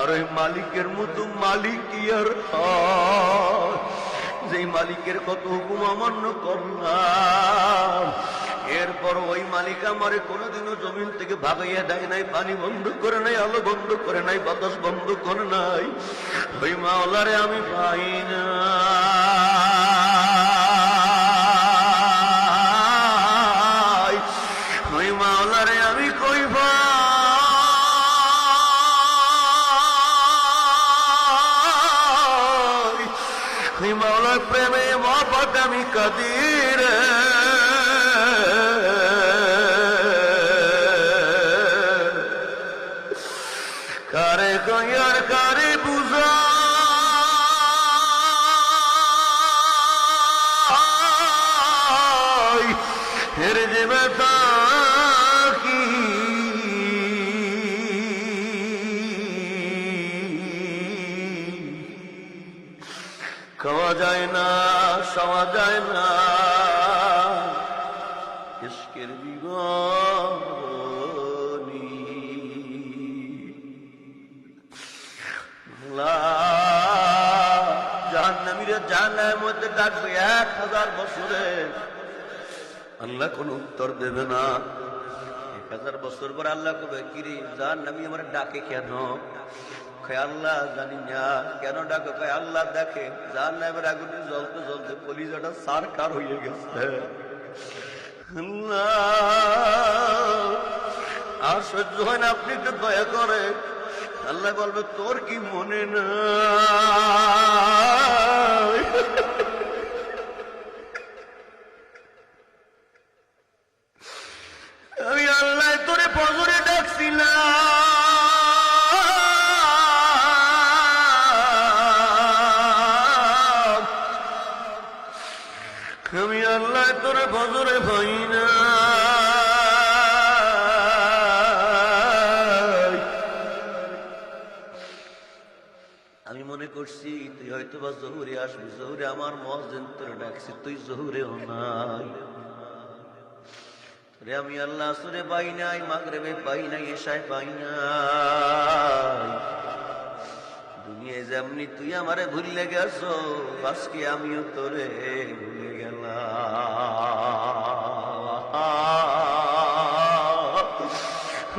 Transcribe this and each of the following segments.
আর ওই মালিকের মতো মালিক কি আর হয়? যেই মালিকের কত হুকুম অমান্য করলাম, এরপর ওই মালিক আমারে কোনোদিনও জমিন থেকে ভাগাইয়া দেয় নাই, পানি বন্ধ করে নাই, আলো বন্ধ করে নাই, বাতাস বন্ধ করে নাই। ওই মাওলারে আমি পাই না। ওই মাওলারে আমি কই ভাই, ওই মাওলার প্রেমে মহব্বত আমি কাদির। কারে কই আর কারে বুঝাই, এর যে ব্যথা কি খাওয়া যায় না, সওয়া যায় না। ইশকের বিগনি জাহান্নামীরা জাহান্নামের মধ্যে ডাকবে 1000 বছরে, আল্লাহ কোন উত্তর দেবে না। 1000 বছর পর আল্লাহ কবে, কিরে জাহান্নামী আমার ডাকে কেন? আল্লাহ জানি না কেন ডাকে। আল্লাহ দেখে জাহান্নামের আগুনে জ্বলতে জ্বলতে কলিজাটা সারকার হয়ে গেছে। আর সহ্য হয় না, আপনি একটু দয়া করে। আল্লাহ বলবে, তোর কি মনে না? আমি আল্লাহ তোরে ফজরে ডাকছিলাম, আমি আল্লাহ তোরে ফজরে পাই না। আমি মনে করছি তুই হয়তো বা জহুরে আসবি, জহুরে আমার মুয়াজ্জিন তোরে ডাকছি, তুই জহুরেও নাই। তোরে আমি আল্লাহ আসরে পাই নাই, মাগরিবে পাই নাই, এশায় পাই নাই। দুনিয়ায় যেমনি তুই আমারে ভুলে গেছো, আজকে আমিও তোরে ভুলে গেলাম।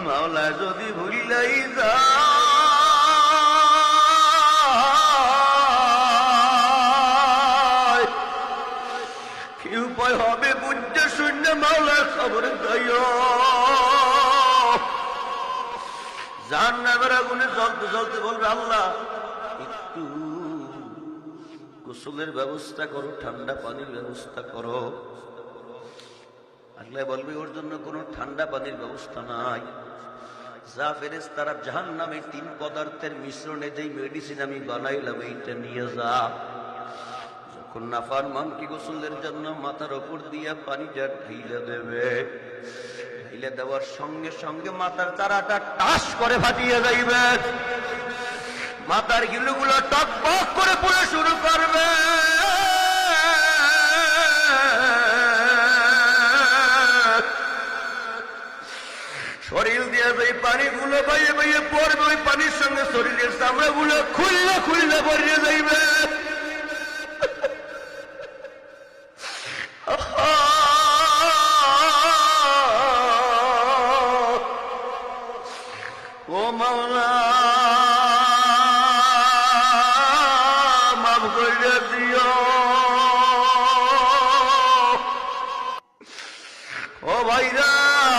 মাওলা যদি ভুলাই যা, কি উপায় হবে বুঝতে শুনলে মাওলার খবর যাইও। জাহান্নামের আগুনে জ্বলতে জ্বলতে বলবে, আল্লাহ একটু গোসলের ব্যবস্থা করো, ঠান্ডা পানির ব্যবস্থা করো। আল্লাহ বলবে, ওর জন্য কোনো ঠান্ডা পানির ব্যবস্থা নাই। যা ফেরেশতারা জাহান্নামে 3 পদার্থের মিশ্রণে যেই মেডিসিন আমি বানাইলাম, এইটা নিয়ে যা। যখন নাফরমান কি গোসলের জন্য মাথার উপর দিয়া পানিটা ঢেলে দেবে, ঢেলে দেওয়ার সঙ্গে সঙ্গে মাথার তারাটা টাস করে ফাটিয়ে যাইবে, মাথার গিলুগুলো টকবক করে পড়ে শুরু করবে। শরীর দিয়ে ওই পানিগুলো বাইয়ে বাইয়ে পড়বে, ওই পানির সঙ্গে শরীরের চামড়াগুলো খুললে খুললে পড়িয়ে যাইবে। ও মাওলা মাফ করে দিও। ও ভাইরা,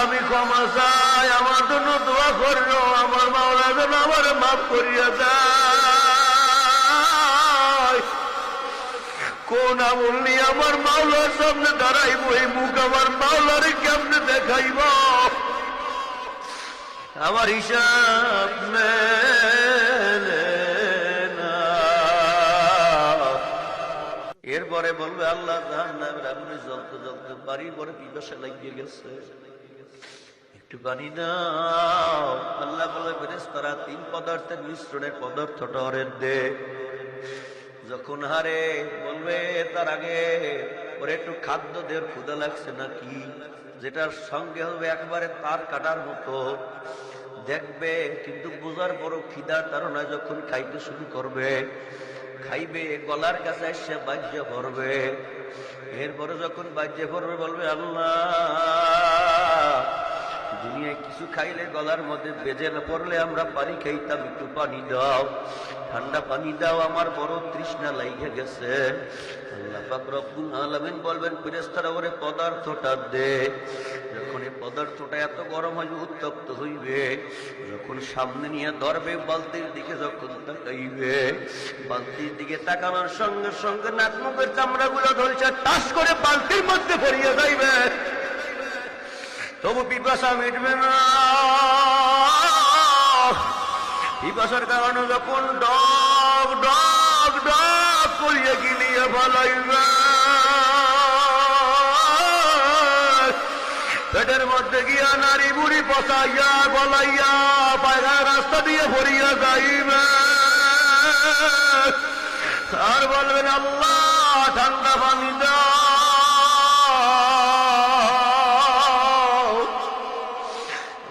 আমি ক্ষমা চাই, আমার জন্য দোয়া করো, আমার মাওলা যেন আমার মাফ করিয়া দেয়। কোন আমল নিয়ে আমার মাওলার সামনে দাঁড়াইব, এই মুখ আমার মাওলারে কেমনে দেখাইব? আমার হিসাব মেলে না। এরপরে বলবে, আল্লাহ জাহান্নামের আগুনে জ্বলতে জ্বলতে বাড়ির পরে পিপাসা লাগিয়ে গেছে, একটু পানি দাও। আল্লাহ বলে, ফেরেশতারা 3 পদার্থের মিশ্রণের পদার্থটা ওরে দে। যখন হারে বলবে, তার আগে ওরে একটু খাদ্য দেওয়ার ক্ষুধা লাগছে নাকি, যেটার সঙ্গে হবে একবারে তার কাটার মতো। দেখবে, কিন্তু বোঝার পরও খিদার তাড়নায় যখন খাইতে শুরু করবে, খাইবে, গলার কাছে এসে বাজ্যে পড়বে। এরপরে যখন বাজ্যে পড়বে বলবে, আল্লাহ, দুনিয়ায় কিছু খাইলে গলার মধ্যে বেজে পড়লে আমরা পানি খাইতাম, একটু পানি দাও, ঠান্ডা পানি দাও, আমার বড় তৃষ্ণা লাইগে গেছে। আল্লাহ পাক রব্বুল আলামিন বলবেন, ফেরেশতারা ওরে পদার্থটা দে। যখন এই পদার্থটা এত গরম হইবে, উত্তপ্ত হইবে, যখন সামনে নিয়ে ধরবে, বালতির দিকে যখন তাকাইবে, বালতির দিকে তাকানোর সঙ্গে সঙ্গে নাক মুখের চামড়াগুলো ধরছে, টাস করে বালতির মধ্যে পড়িয়ে যাইবে, তবু পিপাসা মিটবে না। পিপাসার কারণে যখন ডগ ডগ ডগ করিয়ে গিলিয়ে ফলাইবে, পেটের মধ্যে গিয়া নারী বুড়ি পচাইয়া গলাইয়া পায়খানার রাস্তা দিয়ে ভরিয়া যাইবে, আর বলবেন, আল্লাহ, ঠান্ডা পানি দাও।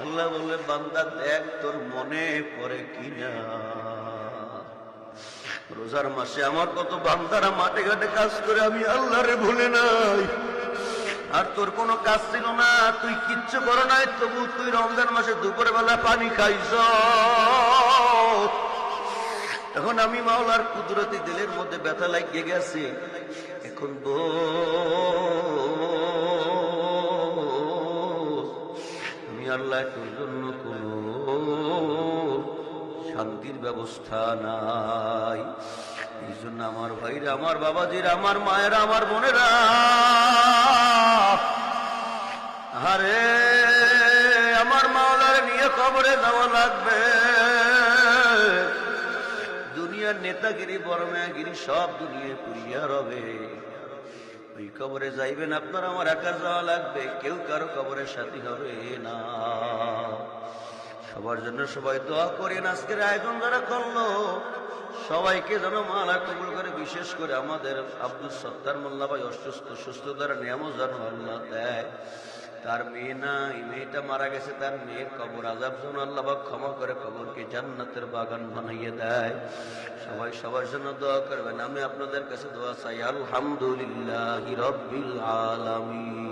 আল্লাহ বলবে, বান্দা দেখ তোর মনে পড়ে কিনা, রোজার মাসে আমার কত বান্দারা মাঠে ঘাটে কাজ করে আমি আল্লাহরে ভুলে নাই, আর তোর কোনো কাজ ছিল না, তুই কিচ্ছু করো নাই, তবু তুই রমজান মাসে দুপুরে বেলা পানি খাইছ। এখন আমি মাওলার কুদরতি দিলের মধ্যে ব্যথা লাগিয়ে গেছে, এখন আমি আল্লাহ তোর জন্য কোন শান্তির ব্যবস্থা নাই। এই জন্য আমার ভাইরা, আমার বাবাজিরা, আমার মায়েরা, আমার বোনেরা, আরে আমার মাওলারে নিয়ে কবরে যাওয়া লাগবে। দুনিয়ার নেতাগিরি, বড়মায়াগিরি সব দুনিয়া পুরিয়া রবে, ওই কবরে যাইবেন আপনার আমার একা যাওয়া লাগবে, কেউ কারো কবরের সাথী হবে না। সবার জন্য সবাই দোয়া করেন। আজকের আয়োজন যারা করলো সবাইকে যেন মালা কবুল করে, বিশেষ করে আমাদের আব্দুল সত্তার মোল্লা ভাই অসুস্থ, সুস্থতার নিয়ামত যেন আল্লাহ দেয়। তার মেয়ে নাই, মেয়েটা মারা গেছে, তার মেয়ের কবর আযাব যেন আল্লাহ পাক ক্ষমা করে কবরকে জান্নাতের বাগান বানাইয়ে দেয়। সবাই সবার জন্য দোয়া করবেন। আমি আপনাদের কাছে দোয়া চাই। আলহামদুলিল্লাহি রাব্বিল আলামিন।